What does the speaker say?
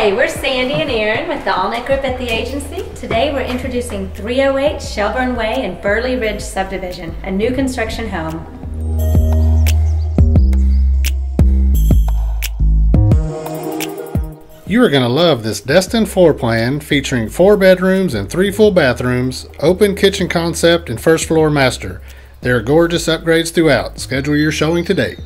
Hi, we're Sandy and Aaron with the Allnutt Group at the agency. Today we're introducing 308 Shelburne Way in Burley Ridge Subdivision, a new construction home. You are going to love this Destin floor plan featuring 4 bedrooms and 3 full bathrooms, open kitchen concept, and first floor master. There are gorgeous upgrades throughout. Schedule your showing today.